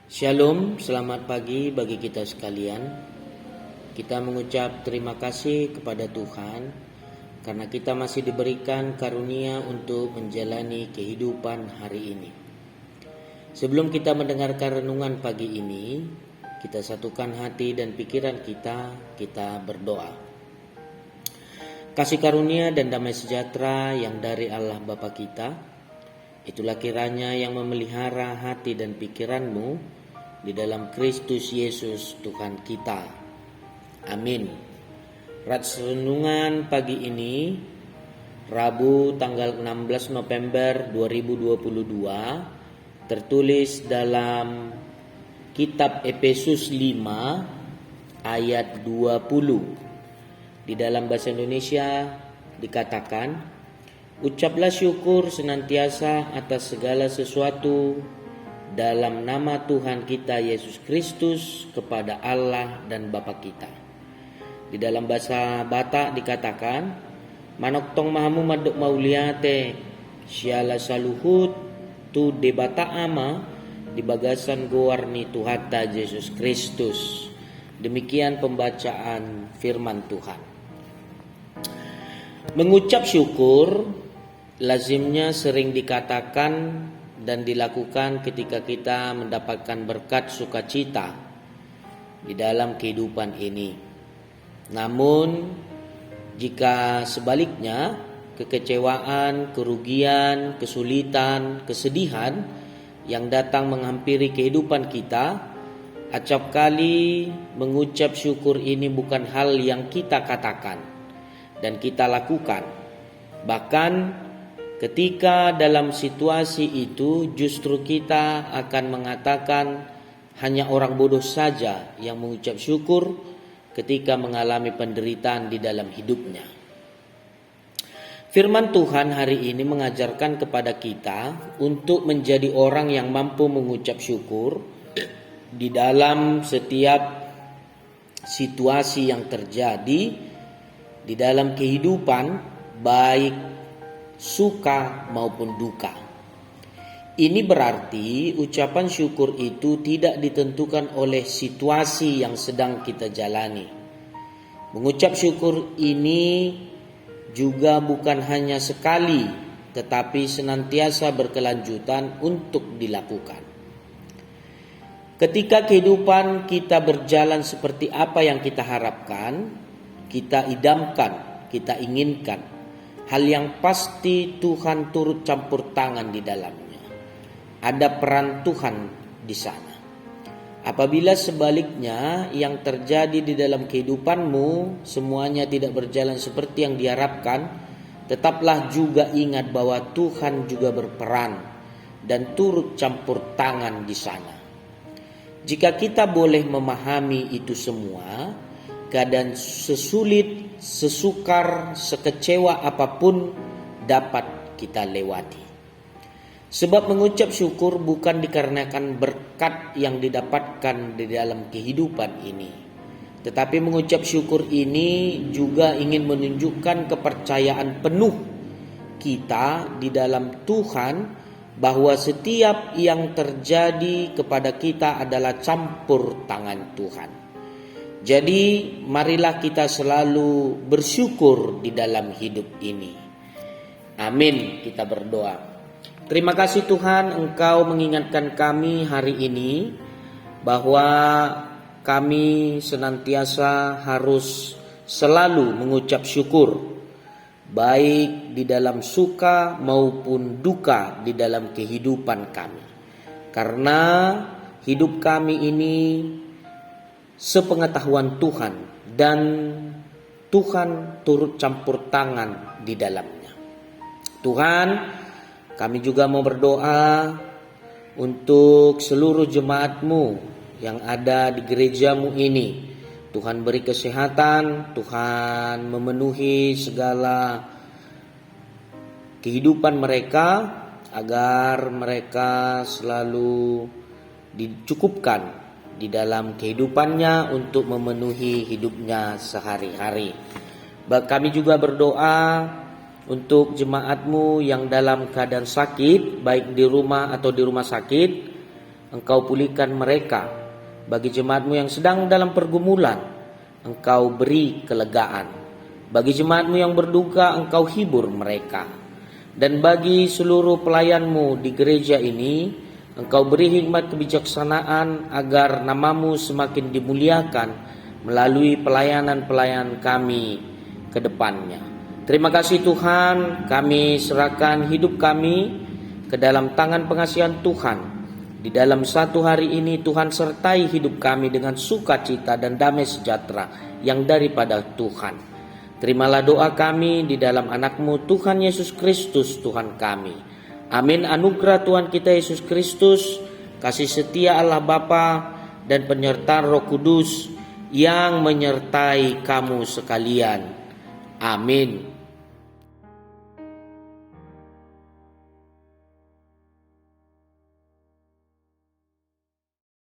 Shalom, selamat pagi bagi kita sekalian. Kita mengucap terima kasih kepada Tuhan karena kita masih diberikan karunia untuk menjalani kehidupan hari ini. Sebelum kita mendengarkan renungan pagi ini, kita satukan hati dan pikiran kita berdoa. Kasih karunia dan damai sejahtera yang dari Allah Bapa kita, itulah kiranya yang memelihara hati dan pikiranmu di dalam Kristus Yesus Tuhan kita. Amin. Renungan pagi ini Rabu tanggal 16 November 2022 tertulis dalam kitab Efesus 5 ayat 20. Di dalam bahasa Indonesia dikatakan, ucaplah syukur senantiasa atas segala sesuatu dalam nama Tuhan kita Yesus Kristus kepada Allah dan Bapa kita. Di dalam bahasa Batak dikatakan, manoktong mahamu maduk mauliate syala saluhut tu debata ama di bagasan gowarni Tuhata Yesus Kristus. Demikian pembacaan firman Tuhan. Mengucap syukur lazimnya sering dikatakan dan dilakukan ketika kita mendapatkan berkat sukacita di dalam kehidupan ini. Namun jika sebaliknya kekecewaan, kerugian, kesulitan, kesedihan yang datang menghampiri kehidupan kita, acap kali mengucap syukur ini bukan hal yang kita katakan dan kita lakukan. Bahkan ketika dalam situasi itu justru kita akan mengatakan hanya orang bodoh saja yang mengucap syukur ketika mengalami penderitaan di dalam hidupnya. Firman Tuhan hari ini mengajarkan kepada kita untuk menjadi orang yang mampu mengucap syukur di dalam setiap situasi yang terjadi di dalam kehidupan, baik suka maupun duka. Ini berarti ucapan syukur itu tidak ditentukan oleh situasi yang sedang kita jalani. Mengucap syukur ini juga bukan hanya sekali, tetapi senantiasa berkelanjutan untuk dilakukan. Ketika kehidupan kita berjalan seperti apa yang kita harapkan, kita idamkan, kita inginkan, hal yang pasti Tuhan turut campur tangan di dalamnya. Ada peran Tuhan di sana. Apabila sebaliknya yang terjadi di dalam kehidupanmu semuanya tidak berjalan seperti yang diharapkan, tetaplah juga ingat bahwa Tuhan juga berperan dan turut campur tangan di sana. Jika kita boleh memahami itu semua, keadaan sesulit, sesukar, sekecewa apapun dapat kita lewati. Sebab mengucap syukur bukan dikarenakan berkat yang didapatkan di dalam kehidupan ini, tetapi mengucap syukur ini juga ingin menunjukkan kepercayaan penuh kita di dalam Tuhan bahwa setiap yang terjadi kepada kita adalah campur tangan Tuhan. Jadi marilah kita selalu bersyukur di dalam hidup ini. Amin, kita berdoa. Terima kasih Tuhan, Engkau mengingatkan kami hari ini bahwa kami senantiasa harus selalu mengucap syukur, baik di dalam suka maupun duka di dalam kehidupan kami. Karena hidup kami ini sepengetahuan Tuhan dan Tuhan turut campur tangan di dalamnya. Tuhan, kami juga mau berdoa untuk seluruh jemaat-Mu yang ada di gereja-Mu ini. Tuhan beri kesehatan, Tuhan memenuhi segala kehidupan mereka agar mereka selalu dicukupkan di dalam kehidupannya untuk memenuhi hidupnya sehari-hari. Kami juga berdoa untuk jemaat-Mu yang dalam keadaan sakit, baik di rumah atau di rumah sakit. Engkau pulihkan mereka. Bagi jemaat-Mu yang sedang dalam pergumulan, Engkau beri kelegaan. Bagi jemaat-Mu yang berduka, Engkau hibur mereka. Dan bagi seluruh pelayan-Mu di gereja ini, Engkau beri hikmat kebijaksanaan agar nama-Mu semakin dimuliakan melalui pelayanan-pelayan kami ke depannya. Terima kasih Tuhan, kami serahkan hidup kami ke dalam tangan pengasihan Tuhan. Di dalam satu hari ini Tuhan sertai hidup kami dengan sukacita dan damai sejahtera yang daripada Tuhan. Terimalah doa kami di dalam anak-Mu Tuhan Yesus Kristus Tuhan kami. Amin. Anugerah Tuhan kita Yesus Kristus, kasih setia Allah Bapa dan penyertaan Roh Kudus yang menyertai kamu sekalian. Amin.